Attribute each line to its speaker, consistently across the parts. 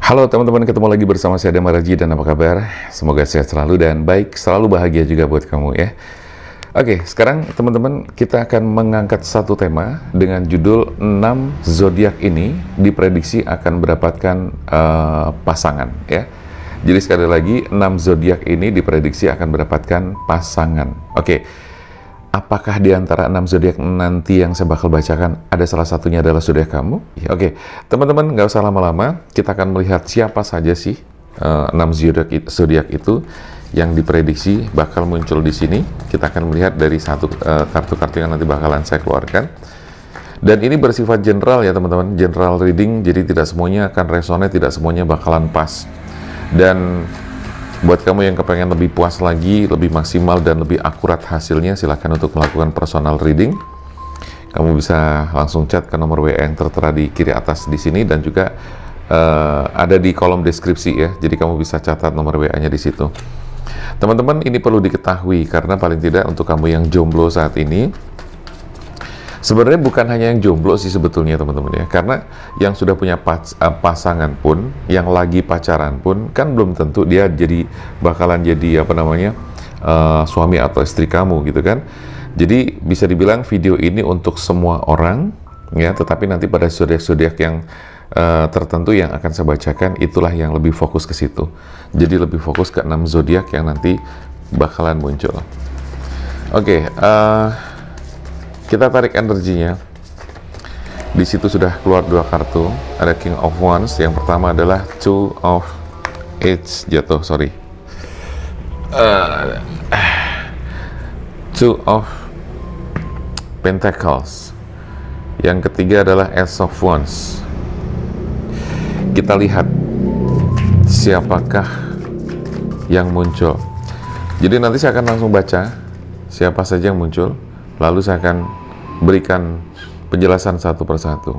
Speaker 1: Halo teman-teman, ketemu lagi bersama saya Damar Raji, dan apa kabar? Semoga sehat selalu dan baik, selalu bahagia juga buat kamu ya. Oke, sekarang teman-teman kita akan mengangkat satu tema dengan judul 6 zodiak ini diprediksi akan mendapatkan pasangan ya. Jadi sekali lagi 6 zodiak ini diprediksi akan mendapatkan pasangan. Oke. Apakah di antara 6 zodiak nanti yang saya bakal bacakan ada salah satunya adalah zodiak kamu? Ya, oke, teman-teman nggak usah lama-lama, kita akan melihat siapa saja sih 6 zodiak itu yang diprediksi bakal muncul di sini. Kita akan melihat dari satu kartu-kartu yang nanti bakalan saya keluarkan. Dan ini bersifat general ya teman-teman, general reading, jadi tidak semuanya akan resonate, tidak semuanya bakalan pas. Dan buat kamu yang kepengen lebih puas lagi, lebih maksimal dan lebih akurat hasilnya, silahkan untuk melakukan personal reading. Kamu bisa langsung chat ke nomor WA yang tertera di kiri atas di sini, dan juga ada di kolom deskripsi ya. Jadi kamu bisa catat nomor WA-nya di situ. Teman-teman, ini perlu diketahui karena paling tidak untuk kamu yang jomblo saat ini, sebenarnya bukan hanya yang jomblo sih sebetulnya teman-teman ya, karena yang sudah punya pasangan pun, yang lagi pacaran pun, kan belum tentu dia bakalan jadi suami atau istri kamu gitu kan. Jadi bisa dibilang video ini untuk semua orang ya, tetapi nanti pada zodiak-zodiak yang tertentu yang akan saya bacakan, itulah yang lebih fokus ke situ. Jadi lebih fokus ke 6 zodiak yang nanti bakalan muncul. Oke, kita tarik energinya. Di situ sudah keluar 2 kartu. Ada King of Wands. Yang pertama adalah Two of jatuh, sorry. Two of Pentacles. Yang ketiga adalah Ace of Wands. Kita lihat siapakah yang muncul. Jadi nanti saya akan langsung baca siapa saja yang muncul, lalu saya akan berikan penjelasan satu persatu.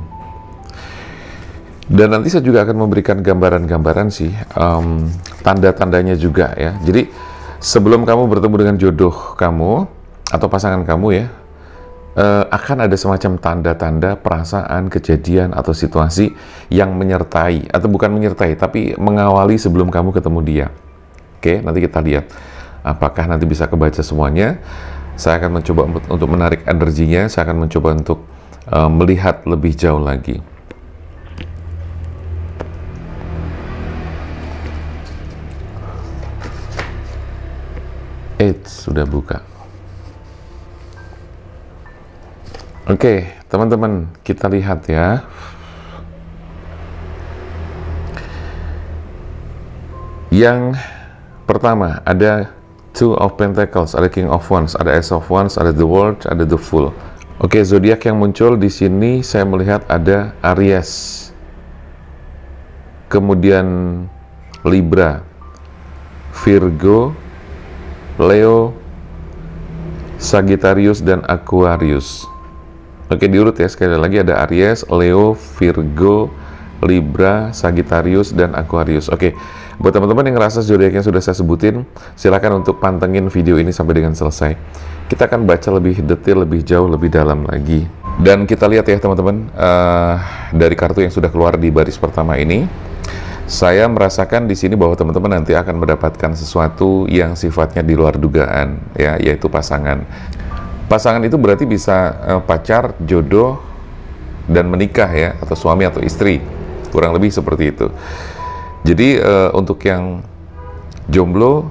Speaker 1: Dan nanti saya juga akan memberikan gambaran-gambaran sih, tanda-tandanya juga ya. Jadi sebelum kamu bertemu dengan jodoh kamu atau pasangan kamu ya, akan ada semacam tanda-tanda, perasaan, kejadian atau situasi yang menyertai, atau bukan menyertai, tapi mengawali sebelum kamu ketemu dia. Oke, nanti kita lihat apakah nanti bisa kebaca semuanya. Saya akan mencoba untuk menarik energinya, saya akan mencoba untuk melihat lebih jauh lagi. Sudah buka. Oke, teman-teman, kita lihat ya. Yang pertama ada Two of Pentacles, ada King of Wands, ada Ace of Wands, ada The World, ada The Fool. Oke, zodiak yang muncul di sini saya melihat ada Aries, kemudian Libra, Virgo, Leo, Sagittarius, dan Aquarius. Oke, diurut ya, sekali lagi ada Aries, Leo, Virgo, Libra, Sagittarius, dan Aquarius. Oke, buat teman-teman yang ngerasa zodiak yang sudah saya sebutin, silakan untuk pantengin video ini sampai dengan selesai. Kita akan baca lebih detail, lebih jauh, lebih dalam lagi. Dan kita lihat ya teman-teman, dari kartu yang sudah keluar di baris pertama ini, saya merasakan di sini bahwa teman-teman nanti akan mendapatkan sesuatu yang sifatnya di luar dugaan, ya, yaitu pasangan. Pasangan itu berarti bisa pacar, jodoh, dan menikah ya, atau suami atau istri, kurang lebih seperti itu. Jadi untuk yang jomblo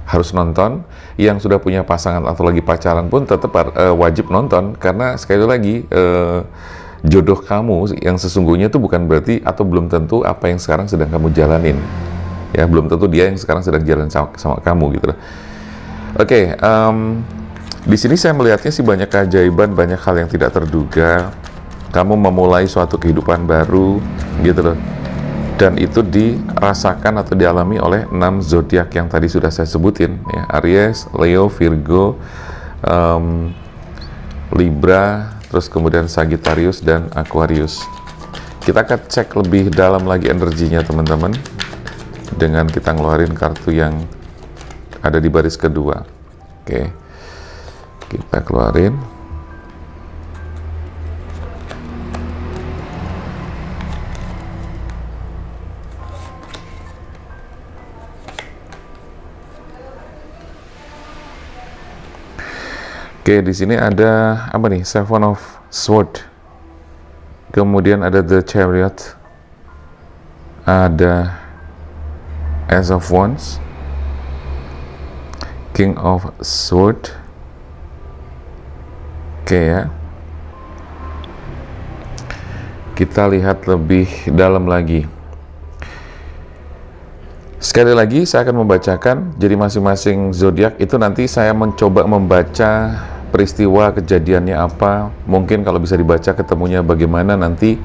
Speaker 1: harus nonton, yang sudah punya pasangan atau lagi pacaran pun tetap wajib nonton, karena sekali lagi jodoh kamu yang sesungguhnya itu bukan berarti atau belum tentu apa yang sekarang sedang kamu jalanin ya, belum tentu dia yang sekarang sedang jalan sama kamu gitu loh. Oke, di sini saya melihatnya sih banyak keajaiban, banyak hal yang tidak terduga. Kamu memulai suatu kehidupan baru gitu loh. Dan itu dirasakan atau dialami oleh 6 zodiak yang tadi sudah saya sebutin ya, Aries, Leo, Virgo, Libra, terus kemudian Sagittarius dan Aquarius. Kita akan cek lebih dalam lagi energinya teman-teman dengan kita ngeluarin kartu yang ada di baris kedua. Oke, kita keluarin. Oke, di sini ada apa nih? Seven of Swords. Kemudian ada The Chariot. Ada Ace of Wands. King of Swords. Oke ya. Kita lihat lebih dalam lagi. Sekali lagi saya akan membacakan, jadi masing-masing zodiak itu nanti saya mencoba membaca peristiwa kejadiannya apa, mungkin kalau bisa dibaca ketemunya bagaimana nanti,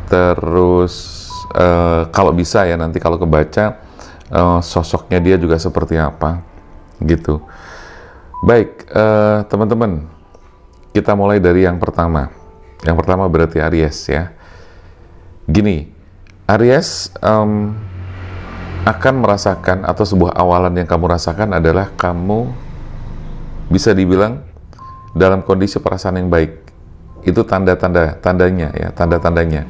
Speaker 1: terus kalau bisa ya nanti kalau kebaca sosoknya dia juga seperti apa gitu. Baik, teman-teman, kita mulai dari yang pertama. Yang pertama berarti Aries ya. Gini, Aries akan merasakan, atau sebuah awalan yang kamu rasakan adalah kamu bisa dibilang dalam kondisi perasaan yang baik. Itu tandanya ya, tanda-tandanya.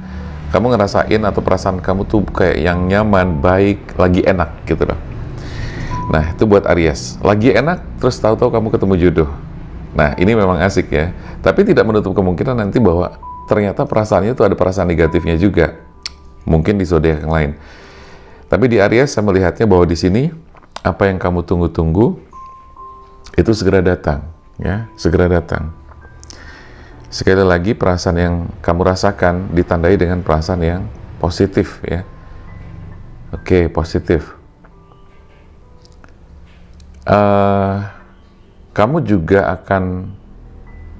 Speaker 1: Kamu ngerasain atau perasaan kamu tuh kayak yang nyaman, baik, lagi enak gitu loh. Nah, itu buat Aries. Lagi enak, terus tahu-tahu kamu ketemu jodoh. Nah, ini memang asik ya. Tapi tidak menutup kemungkinan nanti bahwa ternyata perasaannya itu ada perasaan negatifnya juga. Mungkin di zodiak yang lain. Tapi di Aries saya melihatnya bahwa di sini apa yang kamu tunggu-tunggu itu segera datang, ya, segera datang. Sekali lagi perasaan yang kamu rasakan ditandai dengan perasaan yang positif, ya. Oke, positif. Kamu juga akan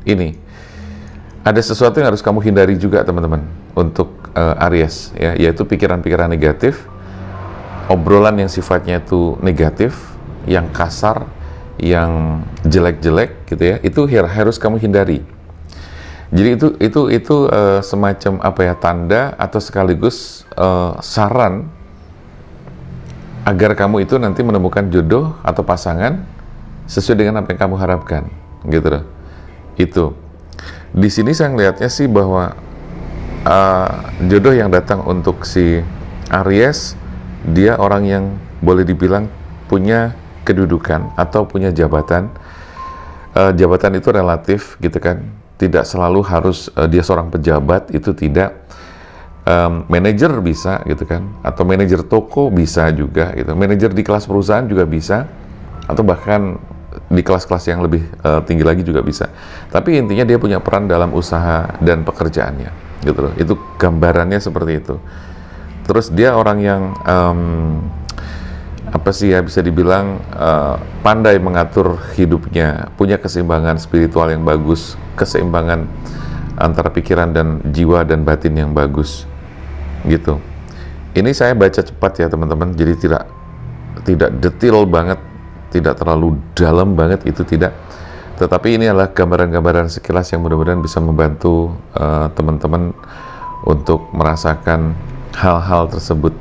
Speaker 1: ini. Ada sesuatu yang harus kamu hindari juga, teman-teman, untuk Aries, ya, yaitu pikiran-pikiran negatif. Obrolan yang sifatnya itu negatif, yang kasar, yang jelek-jelek gitu ya, itu harus kamu hindari. Jadi itu semacam apa ya, tanda atau sekaligus saran agar kamu itu nanti menemukan jodoh atau pasangan sesuai dengan apa yang kamu harapkan, gitu loh. Itu. Di sini saya ngelihatnya sih bahwa jodoh yang datang untuk si Aries, dia orang yang boleh dibilang punya kedudukan atau punya jabatan. Jabatan itu relatif gitu kan, tidak selalu harus dia seorang pejabat, itu tidak. Manajer bisa gitu kan, atau manajer toko bisa juga gitu, manajer di kelas perusahaan juga bisa, atau bahkan di kelas-kelas yang lebih tinggi lagi juga bisa. Tapi intinya dia punya peran dalam usaha dan pekerjaannya gitu loh. Itu gambarannya seperti itu. Terus dia orang yang apa sih ya, bisa dibilang pandai mengatur hidupnya, punya keseimbangan spiritual yang bagus, keseimbangan antara pikiran dan jiwa dan batin yang bagus gitu. Ini saya baca cepat ya teman-teman, jadi tidak detail banget, tidak terlalu dalam banget, itu tidak. Tetapi ini adalah gambaran-gambaran sekilas yang mudah-mudahan bisa membantu teman-teman untuk merasakan hal-hal tersebut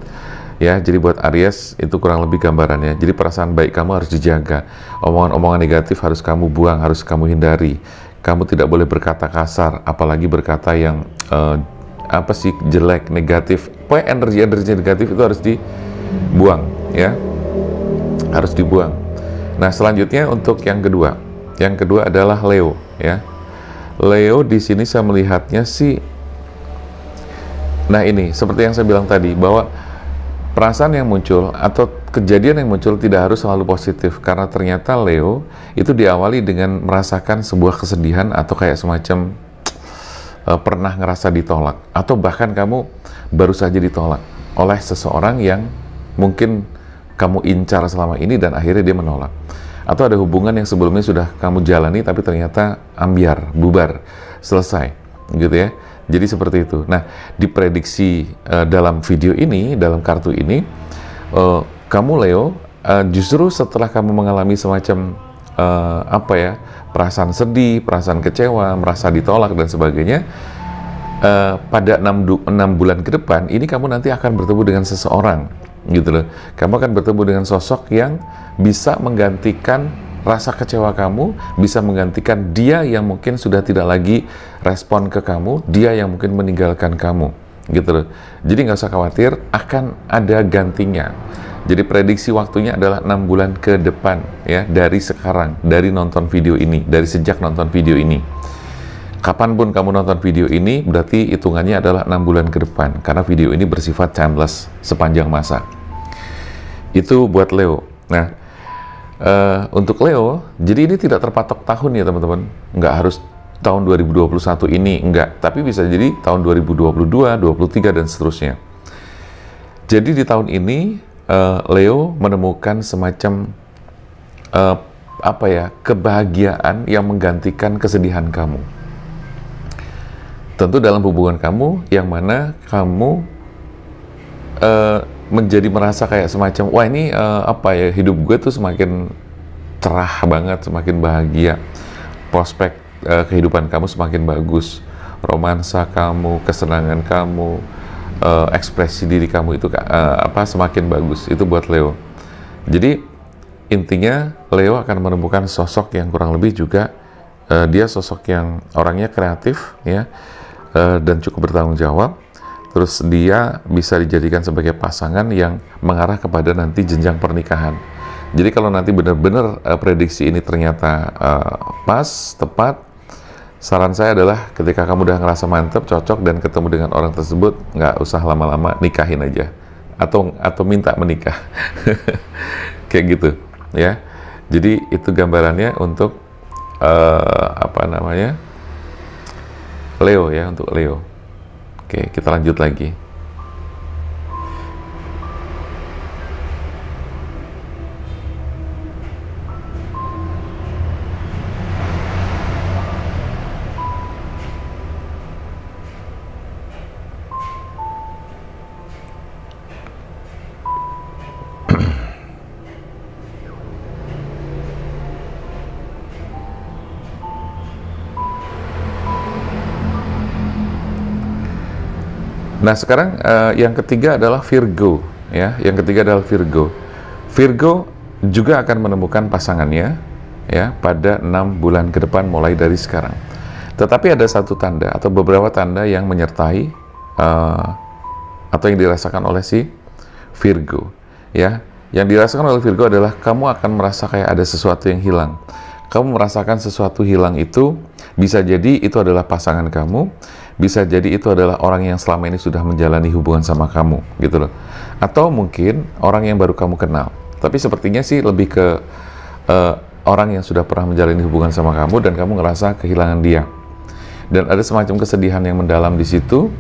Speaker 1: ya. Jadi buat Aries itu kurang lebih gambarannya. Jadi perasaan baik kamu harus dijaga, omongan-omongan negatif harus kamu buang, harus kamu hindari. Kamu tidak boleh berkata kasar, apalagi berkata yang apa sih, jelek, negatif. Pokoknya energi-energi negatif itu harus dibuang ya, harus dibuang. Nah, selanjutnya untuk yang kedua adalah Leo ya. Leo di sini saya melihatnya sih, nah ini seperti yang saya bilang tadi, bahwa perasaan yang muncul atau kejadian yang muncul tidak harus selalu positif, karena ternyata Leo itu diawali dengan merasakan sebuah kesedihan atau kayak semacam pernah ngerasa ditolak, atau bahkan kamu baru saja ditolak oleh seseorang yang mungkin kamu incar selama ini dan akhirnya dia menolak. Atau ada hubungan yang sebelumnya sudah kamu jalani tapi ternyata ambiar, bubar, selesai gitu ya. Jadi seperti itu. Nah, diprediksi dalam video ini, dalam kartu ini, kamu Leo justru setelah kamu mengalami semacam apa ya, perasaan sedih, perasaan kecewa, merasa ditolak dan sebagainya, pada 6 bulan ke depan ini kamu nanti akan bertemu dengan seseorang gitu loh. Kamu akan bertemu dengan sosok yang bisa menggantikan rasa kecewa kamu, bisa menggantikan dia yang mungkin sudah tidak lagi respon ke kamu, dia yang mungkin meninggalkan kamu gitu loh. Jadi nggak usah khawatir, akan ada gantinya. Jadi prediksi waktunya adalah 6 bulan ke depan ya, dari sekarang, dari nonton video ini, dari sejak nonton video ini. Kapanpun kamu nonton video ini, berarti hitungannya adalah 6 bulan ke depan, karena video ini bersifat timeless, sepanjang masa. Itu buat Leo. Nah, untuk Leo, jadi ini tidak terpatok tahun ya teman-teman, nggak harus tahun 2021 ini, enggak, tapi bisa jadi tahun 2022, 2023, dan seterusnya. Jadi di tahun ini, Leo menemukan semacam kebahagiaan yang menggantikan kesedihan kamu. Tentu dalam hubungan kamu, yang mana kamu menjadi merasa kayak semacam, wah ini hidup gue tuh semakin cerah banget, semakin bahagia, prospek kehidupan kamu semakin bagus, romansa kamu, kesenangan kamu, ekspresi diri kamu itu semakin bagus. Itu buat Leo. Jadi intinya Leo akan menemukan sosok yang kurang lebih juga dia sosok yang orangnya kreatif ya, dan cukup bertanggung jawab. Terus dia bisa dijadikan sebagai pasangan yang mengarah kepada nanti jenjang pernikahan. Jadi kalau nanti benar-benar prediksi ini ternyata pas, tepat, saran saya adalah ketika kamu udah ngerasa mantep, cocok, dan ketemu dengan orang tersebut, nggak usah lama-lama, nikahin aja. Atau minta menikah. Kayak gitu, ya. Jadi itu gambarannya untuk, Leo ya, untuk Leo. Oke, kita lanjut lagi. Nah sekarang yang ketiga adalah Virgo ya. Yang ketiga adalah Virgo. Virgo juga akan menemukan pasangannya ya pada 6 bulan ke depan mulai dari sekarang. Tetapi ada satu tanda atau beberapa tanda yang menyertai atau yang dirasakan oleh si Virgo ya. Yang dirasakan oleh Virgo adalah kamu akan merasa kayak ada sesuatu yang hilang. Kamu merasakan sesuatu hilang itu bisa jadi itu adalah pasangan kamu, bisa jadi itu adalah orang yang selama ini sudah menjalani hubungan sama kamu, gitu loh. Atau mungkin orang yang baru kamu kenal. Tapi sepertinya sih lebih ke orang yang sudah pernah menjalani hubungan sama kamu dan kamu ngerasa kehilangan dia. Dan ada semacam kesedihan yang mendalam di situ.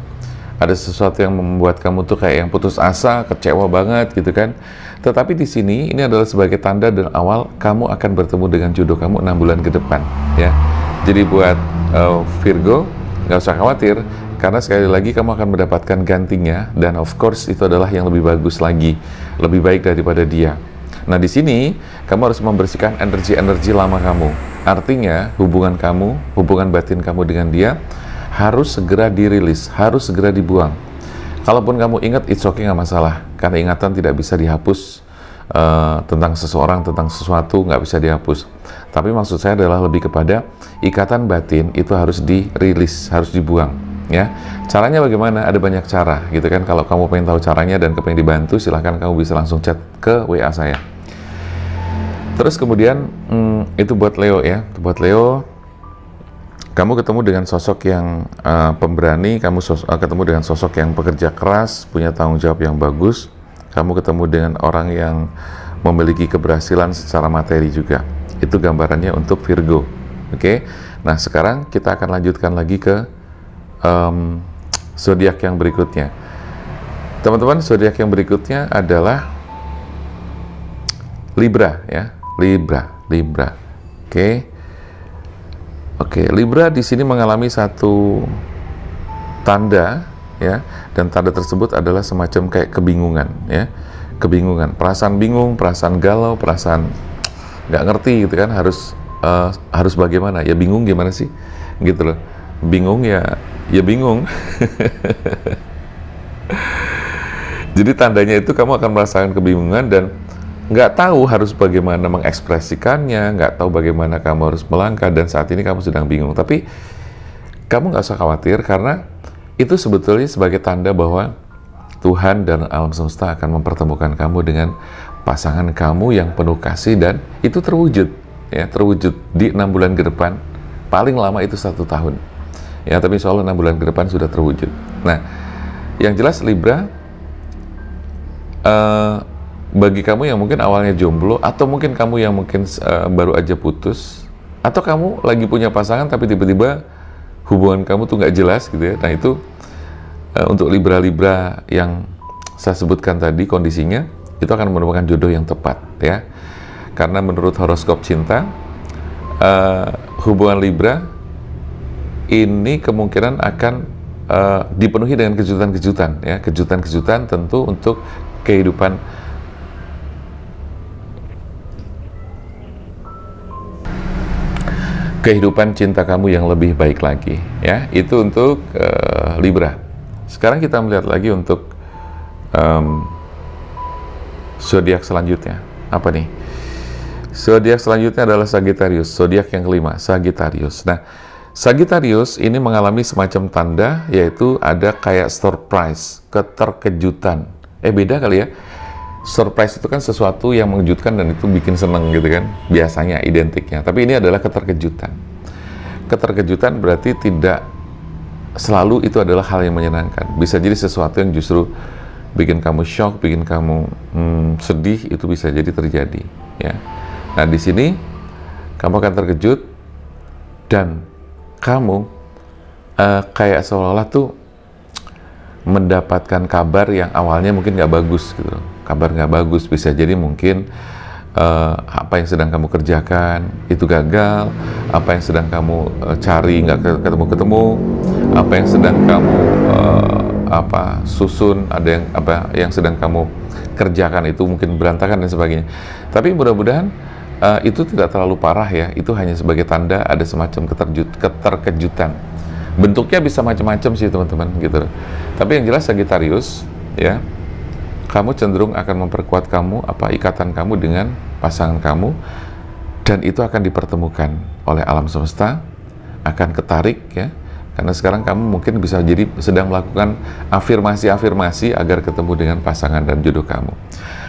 Speaker 1: Ada sesuatu yang membuat kamu tuh kayak yang putus asa, kecewa banget gitu kan. Tetapi di sini ini adalah sebagai tanda dan awal kamu akan bertemu dengan jodoh kamu 6 bulan ke depan ya. Jadi buat Virgo, nggak usah khawatir, karena sekali lagi kamu akan mendapatkan gantinya, dan of course itu adalah yang lebih bagus lagi, lebih baik daripada dia. Nah di sini kamu harus membersihkan energi-energi lama kamu. Artinya hubungan kamu, hubungan batin kamu dengan dia harus segera dirilis, harus segera dibuang. Kalaupun kamu ingat, it's okay, nggak masalah, karena ingatan tidak bisa dihapus. Tentang seseorang, tentang sesuatu nggak bisa dihapus. Tapi maksud saya adalah lebih kepada ikatan batin itu harus dirilis, harus dibuang ya. Caranya bagaimana? Ada banyak cara gitu kan. Kalau kamu pengen tahu caranya dan pengen dibantu, silahkan kamu bisa langsung chat ke WA saya. Terus kemudian itu buat Leo ya. Buat Leo, kamu ketemu dengan sosok yang pemberani, kamu ketemu dengan sosok yang pekerja keras, punya tanggung jawab yang bagus. Kamu ketemu dengan orang yang memiliki keberhasilan secara materi juga. Itu gambarannya untuk Virgo. Oke. Nah, sekarang kita akan lanjutkan lagi ke zodiak yang berikutnya. Teman-teman, zodiak yang berikutnya adalah Libra ya. Libra. Oke, Libra di sini mengalami satu tanda ya, dan tanda tersebut adalah semacam kayak kebingungan ya, perasaan bingung, perasaan galau, perasaan nggak ngerti gitu kan, harus bagaimana ya, bingung gimana sih gitu loh, bingung ya bingung. Jadi tandanya itu kamu akan merasakan kebingungan dan nggak tahu harus bagaimana mengekspresikannya, nggak tahu bagaimana kamu harus melangkah, dan saat ini kamu sedang bingung. Tapi kamu nggak usah khawatir, karena itu sebetulnya sebagai tanda bahwa Tuhan dan alam semesta akan mempertemukan kamu dengan pasangan kamu yang penuh kasih, dan itu terwujud, ya, terwujud di 6 bulan ke depan. Paling lama itu 1 tahun, ya, tapi insya Allah 6 bulan ke depan sudah terwujud. Nah, yang jelas Libra, bagi kamu yang mungkin awalnya jomblo, atau mungkin kamu yang mungkin baru aja putus, atau kamu lagi punya pasangan tapi tiba-tiba hubungan kamu tuh nggak jelas gitu ya. Nah itu untuk Libra-Libra yang saya sebutkan tadi kondisinya, itu akan menemukan jodoh yang tepat, ya. Karena menurut horoskop cinta, hubungan Libra ini kemungkinan akan dipenuhi dengan kejutan-kejutan, ya, kejutan-kejutan tentu untuk kehidupan cinta kamu yang lebih baik lagi, ya. Itu untuk Libra. Sekarang kita melihat lagi untuk zodiak selanjutnya. Apa nih? Zodiak selanjutnya adalah Sagittarius, zodiak yang kelima, Sagittarius. Nah, Sagittarius ini mengalami semacam tanda, yaitu ada kayak surprise, keterkejutan. Beda kali ya. Surprise itu kan sesuatu yang mengejutkan dan itu bikin seneng gitu kan, biasanya identiknya. Tapi ini adalah keterkejutan. Keterkejutan berarti tidak selalu itu adalah hal yang menyenangkan. Bisa jadi sesuatu yang justru bikin kamu shock, bikin kamu sedih, itu bisa jadi terjadi, ya. Nah, di sini kamu akan terkejut dan kamu kayak seolah-olah tuh mendapatkan kabar yang awalnya mungkin nggak bagus gitu. Kabar nggak bagus, bisa jadi mungkin apa yang sedang kamu kerjakan itu gagal, apa yang sedang kamu cari nggak ketemu-ketemu, apa yang sedang kamu susun, ada yang sedang kamu kerjakan itu mungkin berantakan dan sebagainya. Tapi mudah-mudahan itu tidak terlalu parah, ya. Itu hanya sebagai tanda ada semacam keterkejutan. Bentuknya bisa macam-macam sih teman-teman gitu. Tapi yang jelas Sagittarius, ya, kamu cenderung akan memperkuat ikatan kamu dengan pasangan kamu, dan itu akan dipertemukan oleh alam semesta, akan ketarik, ya. Karena sekarang kamu mungkin bisa jadi sedang melakukan afirmasi agar ketemu dengan pasangan dan jodoh kamu.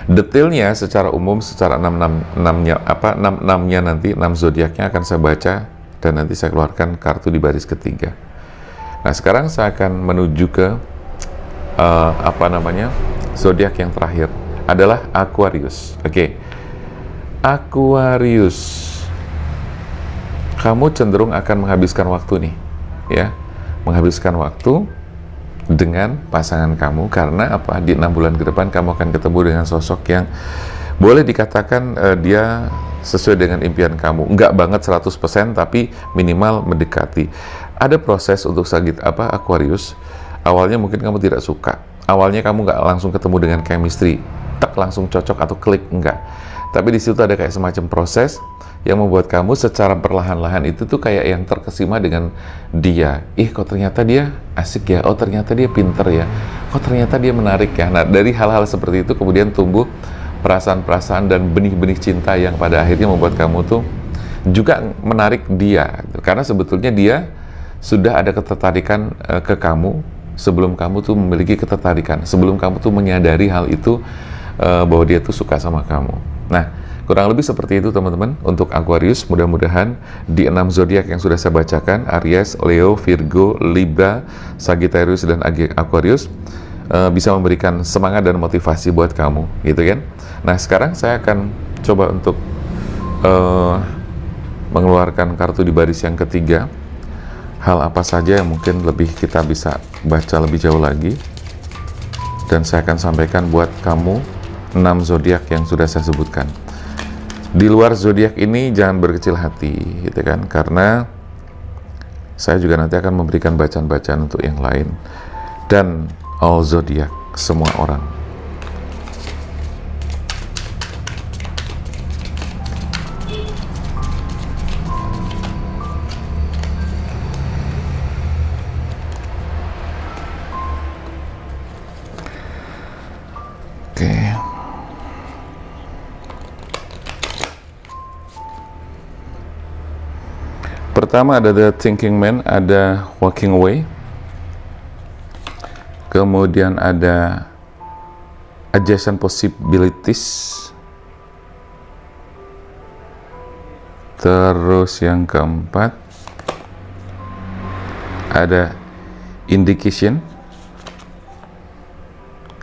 Speaker 1: Detailnya secara umum, secara 6-6-nya nanti, 6 zodiaknya akan saya baca dan nanti saya keluarkan kartu di baris ketiga. Nah, sekarang saya akan menuju ke zodiak yang terakhir adalah Aquarius. Oke. Aquarius. Kamu cenderung akan menghabiskan waktu nih, ya. Menghabiskan waktu dengan pasangan kamu karena apa? Di 6 bulan ke depan kamu akan ketemu dengan sosok yang boleh dikatakan dia sesuai dengan impian kamu. Enggak banget 100%, tapi minimal mendekati. Ada proses untuk Aquarius. Awalnya mungkin kamu tidak suka. Awalnya kamu nggak langsung ketemu dengan chemistry, langsung cocok atau klik, enggak. Tapi di situ ada kayak semacam proses yang membuat kamu secara perlahan-lahan itu tuh kayak yang terkesima dengan dia. Kok ternyata dia asik ya, oh ternyata dia pinter ya, kok ternyata dia menarik ya. Nah, dari hal-hal seperti itu kemudian tumbuh perasaan-perasaan dan benih-benih cinta yang pada akhirnya membuat kamu tuh juga menarik dia. Karena sebetulnya dia sudah ada ketertarikan ke kamu sebelum kamu tuh memiliki ketertarikan, sebelum kamu tuh menyadari hal itu, bahwa dia tuh suka sama kamu. Nah, kurang lebih seperti itu teman-teman untuk Aquarius. Mudah-mudahan di 6 zodiak yang sudah saya bacakan, Aries, Leo, Virgo, Libra, Sagittarius, dan Aquarius, bisa memberikan semangat dan motivasi buat kamu, gitu kan. Nah, sekarang saya akan coba untuk mengeluarkan kartu di baris yang ketiga. Hal apa saja yang mungkin lebih kita bisa baca lebih jauh lagi, dan saya akan sampaikan buat kamu 6 zodiak yang sudah saya sebutkan. Di luar zodiak ini jangan berkecil hati, gitu kan, karena saya juga nanti akan memberikan bacaan-bacaan untuk yang lain dan all zodiak, semua orang. Oke. Pertama ada The Thinking Man, ada Walking Away. Kemudian ada adjacent possibilities. Terus yang keempat ada indication,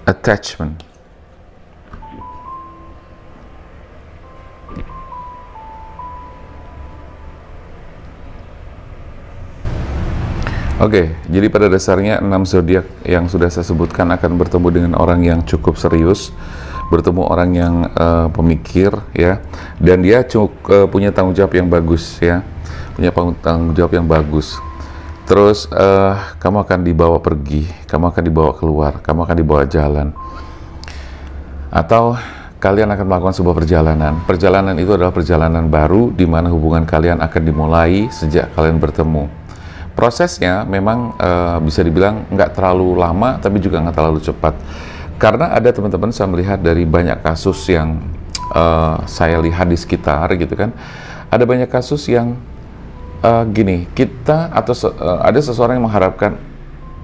Speaker 1: attachment. Oke, jadi pada dasarnya 6 zodiak yang sudah saya sebutkan akan bertemu dengan orang yang cukup serius, bertemu orang yang pemikir, ya, dan dia punya tanggung jawab yang bagus, ya, punya tanggung jawab yang bagus. Terus kamu akan dibawa pergi, kamu akan dibawa keluar, kamu akan dibawa jalan, atau kalian akan melakukan sebuah perjalanan. Perjalanan itu adalah perjalanan baru di mana hubungan kalian akan dimulai sejak kalian bertemu. Prosesnya memang bisa dibilang nggak terlalu lama, tapi juga nggak terlalu cepat. Karena ada teman-teman, saya melihat dari banyak kasus yang saya lihat di sekitar, gitu kan, ada banyak kasus yang gini, kita atau ada seseorang yang mengharapkan,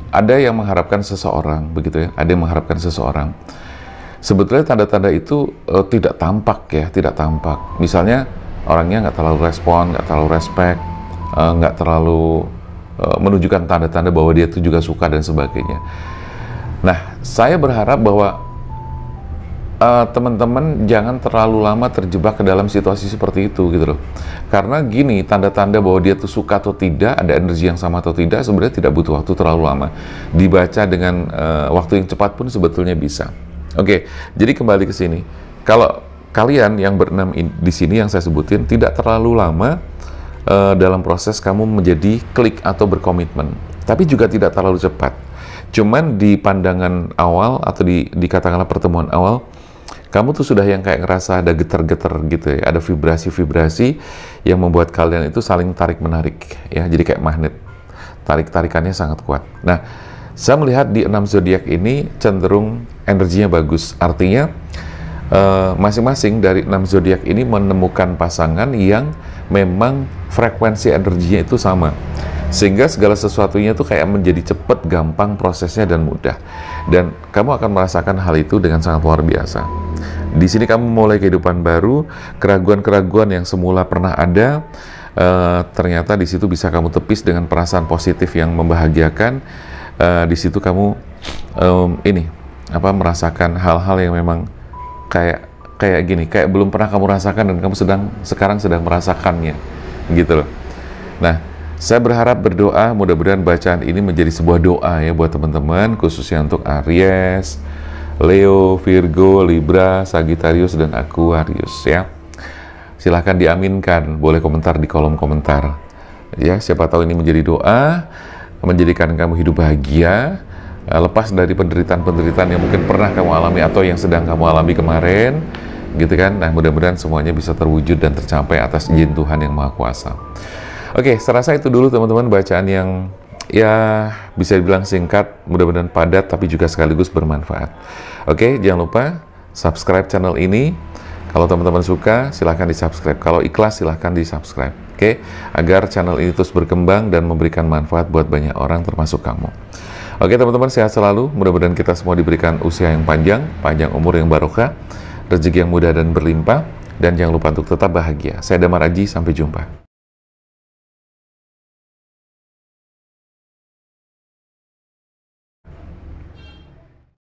Speaker 1: ada yang mengharapkan seseorang, begitu ya, ada yang mengharapkan seseorang. Sebetulnya tanda-tanda itu tidak tampak, ya, tidak tampak. Misalnya orangnya nggak terlalu respon, nggak terlalu respect, nggak terlalu menunjukkan tanda-tanda bahwa dia itu juga suka dan sebagainya. Nah, saya berharap bahwa teman-teman jangan terlalu lama terjebak ke dalam situasi seperti itu, gitu loh. Karena gini, tanda-tanda bahwa dia tuh suka atau tidak, ada energi yang sama atau tidak, sebenarnya tidak butuh waktu terlalu lama. Dibaca dengan waktu yang cepat pun sebetulnya bisa. Oke, jadi kembali ke sini. Kalau kalian yang berenam di sini yang saya sebutin tidak terlalu lama dalam proses kamu menjadi klik atau berkomitmen, tapi juga tidak terlalu cepat. Cuman di pandangan awal atau dikatakanlah pertemuan awal, kamu tuh sudah yang kayak ngerasa ada getar-getar gitu ya, ada vibrasi-vibrasi yang membuat kalian itu saling tarik-menarik, ya, jadi kayak magnet, tarik-tarikannya sangat kuat. Nah, saya melihat di 6 zodiak ini cenderung energinya bagus, artinya masing-masing dari 6 zodiak ini menemukan pasangan yang memang frekuensi energinya itu sama, sehingga segala sesuatunya itu kayak menjadi cepat, gampang prosesnya dan mudah, dan kamu akan merasakan hal itu dengan sangat luar biasa. Di sini kamu mulai kehidupan baru, keraguan-keraguan yang semula pernah ada, ternyata di situ bisa kamu tepis dengan perasaan positif yang membahagiakan. Di situ kamu merasakan hal-hal yang memang kayak gini, kayak belum pernah kamu rasakan dan kamu sekarang sedang merasakannya, gitu loh. Nah, saya berharap, berdoa, mudah-mudahan bacaan ini menjadi sebuah doa ya buat teman-teman, khususnya untuk Aries, Leo, Virgo, Libra, Sagittarius, dan Aquarius, ya. Silahkan diaminkan, boleh komentar di kolom komentar, ya. Siapa tahu ini menjadi doa, menjadikan kamu hidup bahagia, lepas dari penderitaan-penderitaan yang mungkin pernah kamu alami atau yang sedang kamu alami kemarin, gitu kan. Nah, mudah-mudahan semuanya bisa terwujud dan tercapai atas izin Tuhan Yang Maha Kuasa. Oke, saya rasa itu dulu teman-teman bacaan yang ya bisa dibilang singkat, mudah-mudahan padat tapi juga sekaligus bermanfaat. Oke, jangan lupa subscribe channel ini. Kalau teman-teman suka, silahkan di-subscribe. Kalau ikhlas, silahkan di-subscribe. Oke, agar channel ini terus berkembang dan memberikan manfaat buat banyak orang termasuk kamu. Oke teman-teman, sehat selalu. Mudah-mudahan kita semua diberikan usia yang panjang umur yang barokah, rezeki yang mudah dan berlimpah, dan jangan lupa untuk tetap bahagia. Saya Damar Aji, sampai jumpa.